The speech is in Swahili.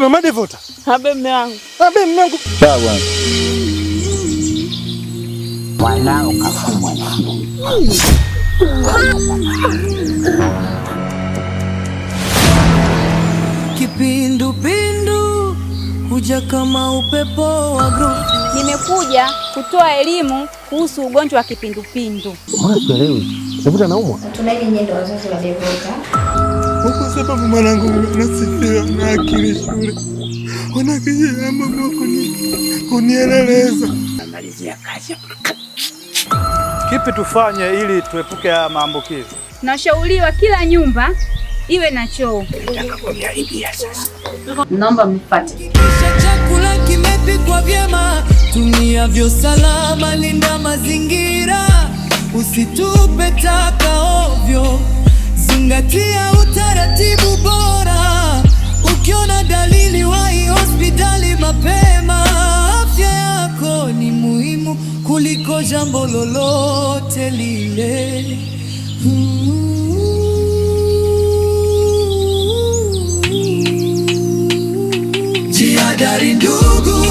Mama Devota. Habe mume wangu. Habe mume wangu. Sawa bwana. Mwanao kafumwa na kipindupindu huja kama upepo wa grofi. Nimekuja kutoa elimu kuhusu ugonjwa wa kipindupindu. Mbona sielewi? Devota anaumwa? Tunaje nyinyi ndio wazazi wa Devota? Kwa sababu mwanangu anasifiwa na akili shule. Wanakijia mama kunieleleza. Namalizia kazi. Kipi tufanye ili tuepuke haya maambukizi? Nashauriwa kila nyumba iwe na choo. Nataka kuniharibia sasa. Naomba mfuate. Kisha chakula kimepikwa vyema, tumia vyo salama, linda mazingira, usitupe taka ovyo, zingatia utaratibu bora, ukiona dalili wahi hospitali mapema. Afya yako ni muhimu kuliko jambo lolote lile. Jihadhari ndugu,